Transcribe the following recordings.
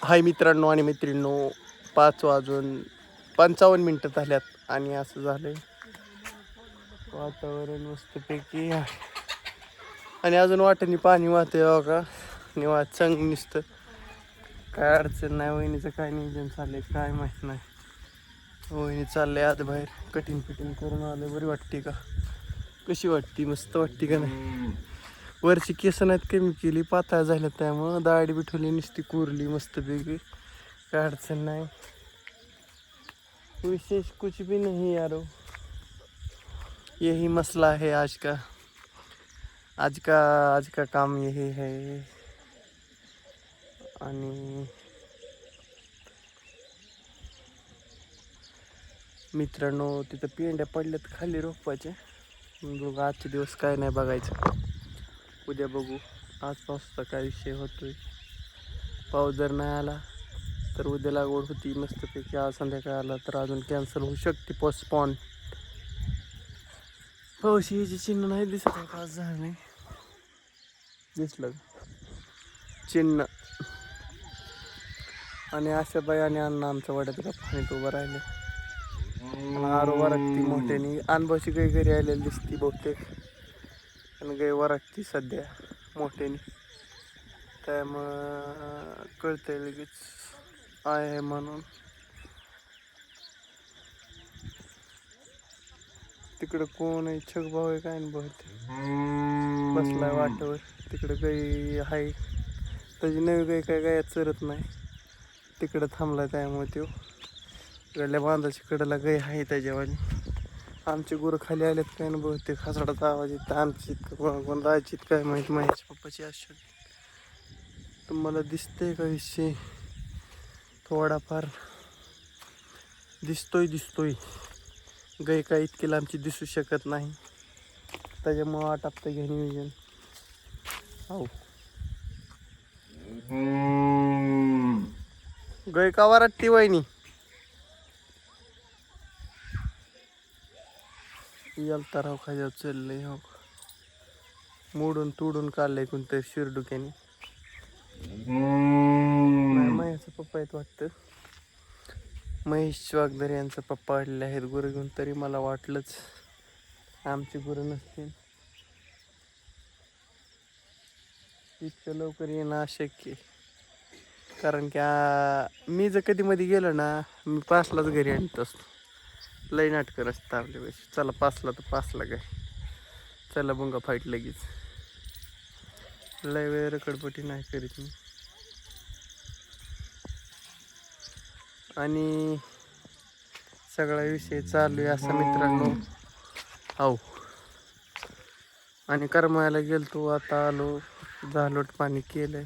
हाय मित्रांनो आणि मैत्रिणींनो, 5:55 झाल्यात आणि असं झालंय वातावरण मस्तपैकी आहे. आणि अजून वाटेनी पाणी वाहतंय बघा, निवांत चांगलं नुसतं. काय अडचण नाही. वहिनीचं काय नियोजन चाललंय काय माहीत नाही. वहिनी चाललंय आत बाहेर कटिंग करून आलं. बरी वाटते का? कशी वाटते? मस्त वाटते का नाही? वरची केस नाहीत कमी केली, पातळ झाल्या, त्यामुळं दाढी बिठवली नुसती कोरली मस्तपैकी. काय अडचण नाही, विशेष कुछ भी नहीं यारो. यही मसला है आज का काम यही है. आणि मित्रांनो, तिथं पेंड्या पडल्यात खाली रोपाचे. बघू आजचे दिवस काय नाही बघायचं, उद्या बघू. आज पावसाचा काय विषय होतोय. पाऊस जर नाही आला तर उद्या लागवड होती मस्तपैकी. आज संध्याकाळी आला तर अजून कॅन्सल होऊ शकते, पोस्टपॉन. पाऊस यायची चिन्ह नाही दिसत आहे. पाच झालं नाही दिसलं चिन्ह. आणि अशा बायाने अन्न आमच्या वाड्यात पाण्यात उभं राहिले. आरो वरकती मोठ्यानी. अनभाऊची गाय घरी आलेली दिसती बहुतेक, आणि गाय वरकती सध्या मोठ्यानी. त्यामुळं कळतंय लगेच आहे म्हणून. तिकडं कोण आहे? छग भाऊ आहे काय? बहुतेक बसलाय वाटेवर. तिकडं गाई आहे, त्याची नवी गाय काय गायात चरत नाही, तिकडं थांबलाय. त्यामुळे तो गडल्या बांधाच्या कडेला गाय आहे त्याच्यावाली. आमचे गुरं खाली आलेत काय ना बहुतेक. हसाडाचा आवाज येतो. आमची कोण राहायची काय माहीत. माझ्या पप्पाची अशी तुम्हाला दिसतंय का विषय? थोडाफार दिसतोय. गाय काय इतकी लांबची दिसू शकत नाही, त्याच्यामुळं आटापतं घ्या नियोजन. हो, गाय का वरटती वहिनी? यालता राव खायला चाललंय. हो, मोडून तोडून काढलंय कोणतरी शिरडुक्याने. नाही, महेशचा पप्पा येत वाटतं. महेश वागदर यांचा पप्पा आलेले आहेत गुरं घेऊन. तरी मला वाटलंच आमची गुरं नसतील. इतकं लवकर येणं अशक्य, कारण की मी जर कधी मध्ये गेलो ना, मी 5लाच घरी आणत असतो. लई नाटकं असतं आपल्या वेळेस. चला 5ला तर 5ला काय, चला बुंगा फाईट लगेच. लय वेळ रकडपटी नाही करीत मी. आणि सगळा विषय चालू आहे असा मित्रांनो. हो, आणि करमायला गेलतो, आता आलो. झालोट पाणी केलंय,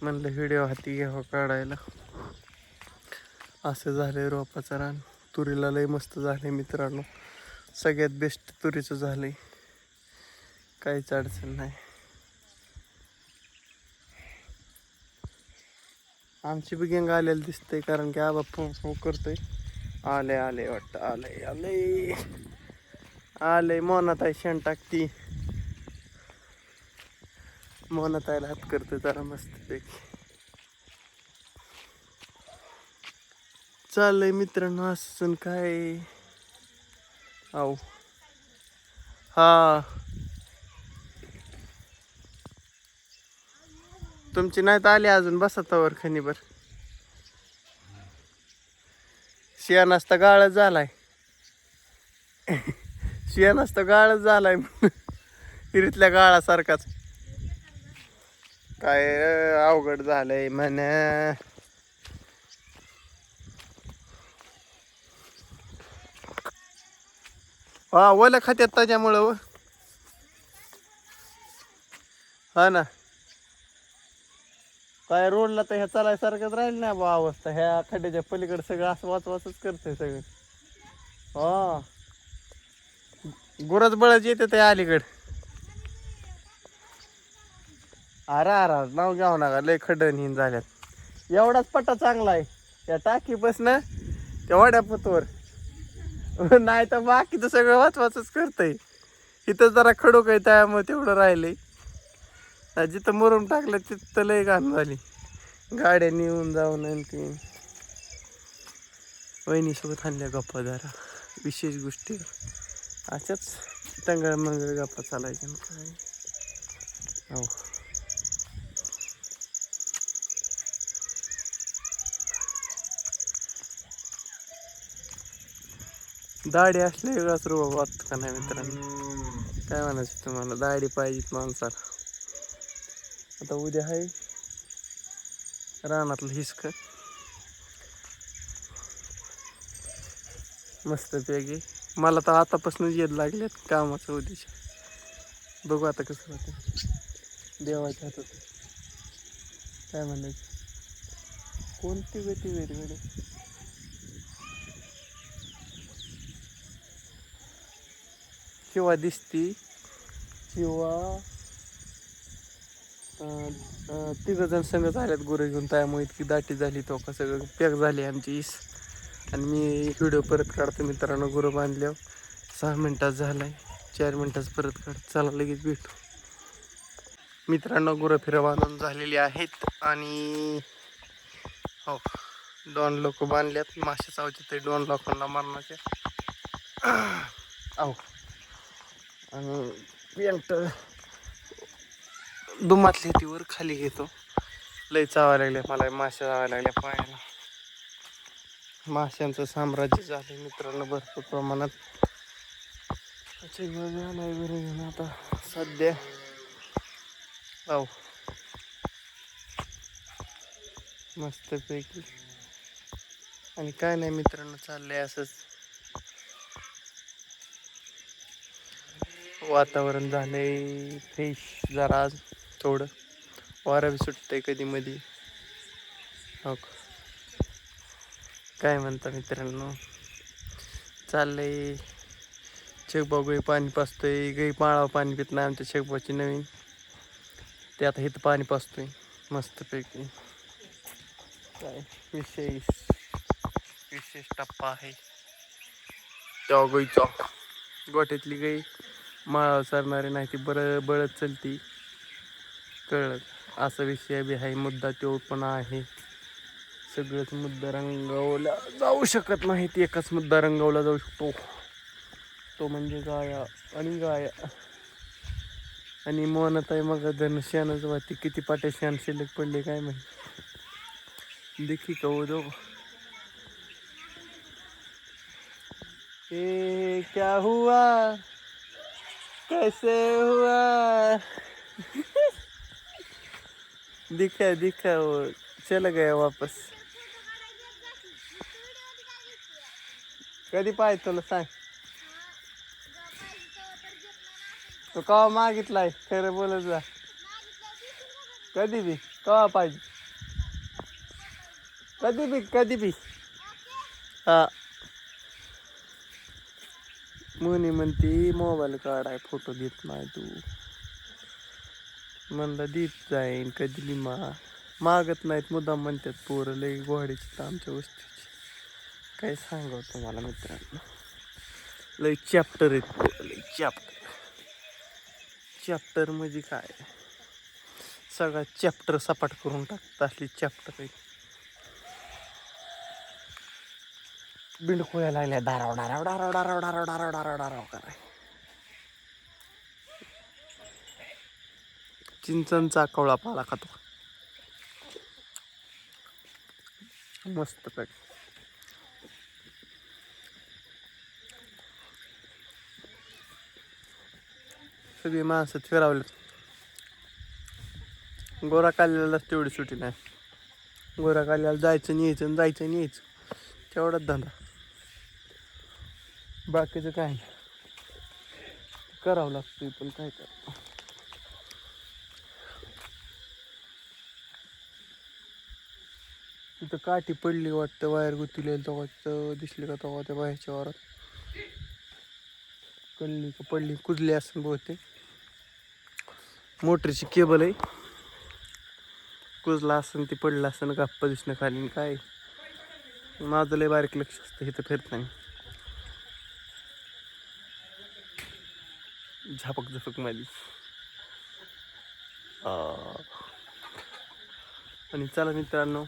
म्हणलं व्हिडिओ हाती घ्यावा काढायला. असं झालंय रोपाचं रान. तुरीला लय मस्त झालंय मित्रांनो, सगळ्यात बेस्ट तुरीचं झालंय, काहीच अडचण नाही. आमची बी गँग आलेली दिसतंय, कारण की आबा फो करतोय. आले वाटतं. आले मोनात आहे. शेण टाकती मोनात आयला हात करतोय जरा मस्तपैकी. चाललंय मित्रांनो असं काय. आहो, हा, तुमची नाहीत आली अजून. बसा तवर खणीभर. शिया नाश्ता गाळच झालाय. शिया नाश्ता गाळच झालाय हिरीतल्या गाळासारखाच. काय अवघड झालंय म्हण. हा, ओल्या खात्यात त्याच्यामुळं. हा ना, काय रोडला तर ह्या चालायसारखंच राहील ना बा अवस्था. ह्या खड्ड्याच्या पलीकडे सगळं असं वाचवाचच करतंय सगळं. हा, गुरज बळच येते ते अलीकड. अरा नाव घ्यावं नका, लय खड्डन झाल्यात. एवढाच पट्टा चांगला आहे या टाकी बसणं त्या वाड्यापतवर. नाही तर बाकीचं सगळं वाचवाचच करतंय. इथं जरा खडूक आहे त्यामुळे तेवढं राहिलंय. जिथं मुरुम टाकलं तिथं लय घाण झाली. गाड्यांनी येऊन जाऊन आणखी वहिनीसोबत आणल्या गप्पा जरा विशेष गोष्टी अशाच टंगळ मंगळ गप्पा चालायच्या ना काय. हो दाढी असल्या वेगळाच रोग वाटतं का नाही मित्रांनो. काय म्हणायचं तुम्हाला, दाढी पाहिजेत माणसाला. आता उद्या आहे रानातलं हिसक मस्तपैकी. मला तर आतापासूनच येत लागल्यात कामाचं उद्याच्या. बघू आता कसं होतं देवाच्या हातात. काय म्हणायचं, कोणती गती वेगवेगळी किंवा दिसती किंवा तिघं जण संघ झाल्यात गुरं घेऊन, त्यामुळे इतकी दाटी झाली तो का सगळं पॅक झाली आमची इस. आणि मी व्हिडिओ परत काढतो मित्रांनो. गुरं बांधल्यावर 6 मिनिटात झालाय, 4 मिनिटात परत काढ. चला लगेच भेटू मित्रांनो. गुरं फिरं बांधून झालेली आहेत आणि हो 2 लोक बांधल्यात. मासे चावचे ते 2 लोकांना मारण्याचे. अहो आणि पेंट दुमातली ती वर खाली घेतो. लय चावायला लागले मला, मासे चावायला लागले पायाला. माशांचं साम्राज्य झालं मित्रांनो भरपूर प्रमाणात. नाही बरं आता सध्या. हो मस्तपैकी. आणि काय नाही मित्रांनो, चाललंय असंच. वातावरण झालंय फ्रेश जरा, आज थोडं वारं बी सुटतंय कधी मधी. हो काय म्हणता मित्रांनो, चाललंय. शेगबा गाई पाणी पाजतोय. गाई पाळावं पाणी पित नाही आमच्या शेगबाची नवीन. ते आता इथं पाणी पाजतोय मस्तपैकी. काय विशेष टप्पा आहे त्या गाईचा. गोठ्यातली गाई माळावर चरणारी नाही, ती बळद चलती. कळलं, असा विषय बी आहे. मुद्दा तो पण आहे. सगळंच मुद्दा रंगवला जाऊ शकत नाही. एकच मुद्दा रंगवला जाऊ शकतो, तो म्हणजे गाया आणि गाया. आणि म्हणत आहे मग धन शेणच वाहते. किती पाट्या शेण शिल्लक पडले काय माहिती. देखी का वो दो ये क्या हुआ कैसे हुआ. दिखा वो चला गया वापस. कधी पाहिजे तुला सांग. तो कवा मागितलाय खरं बोलत जा. कधी बी कवा पाहिजे, कधी बी. हा मुनी म्हणती मोबाईल काढाय फोटो देत नाही तू. म्हणलं देत जाईन कधी मागत नाहीत, मुद्दाम म्हणतात पोरं. लई गोहाडीची तर आमच्या वस्तीची. काय सांगावं तुम्हाला मित्रांनो, लई चॅप्टर आहेत पोरं, लई चॅप्टर म्हणजे काय, सगळा चॅप्टर सपाट करून टाकत असली चॅप्टर आहे. बिंडकुळ्या लागल्या डाराव डाराव डाराव डाराव डाराव डाराव डाराव डाराव कराय. चिंचनचा कवळा पाला खातो मस्त काय. सगळी माणसं फिरावले. गोरा काढलेलाच तेवढी सुटी नाही. गोरा काढल्याला जायचं आणि यायचं तेवढाच धंदा. बाकीचं काय नाही, करावं लागतं पण काय कर. तिथं काठी पडली वाटतं, वायर गुतीले तेव्हा दिसली का तेव्हा त्या बाहेरच्या वारात. कल्ली का पडली, कुजली असं बहुतेक. मोटरची केबल आहे, कुजला असं ती पडलं असं गप्पा दिसणं खाली. काय माझं लय बारीक लक्ष असतं इथं फिरताना. झपक मध्ये आणि चला मित्रांनो,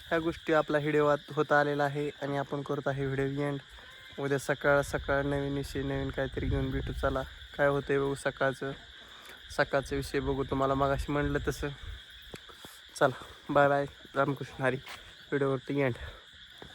ह्या गोष्टी आपला व्हिडिओ होता आलेला आहे आणि आपण करत आहे व्हिडिओ एंड. उद्या सकाळ नवीन विषय नवीन काहीतरी घेऊन भेटू. चला काय होतंय बघू. सकाळचा विषय बघू. तुम्हाला मगाशी म्हणलं तसं. चला बाय बाय. रामकृष्ण हरी. व्हिडिओवरती एंड.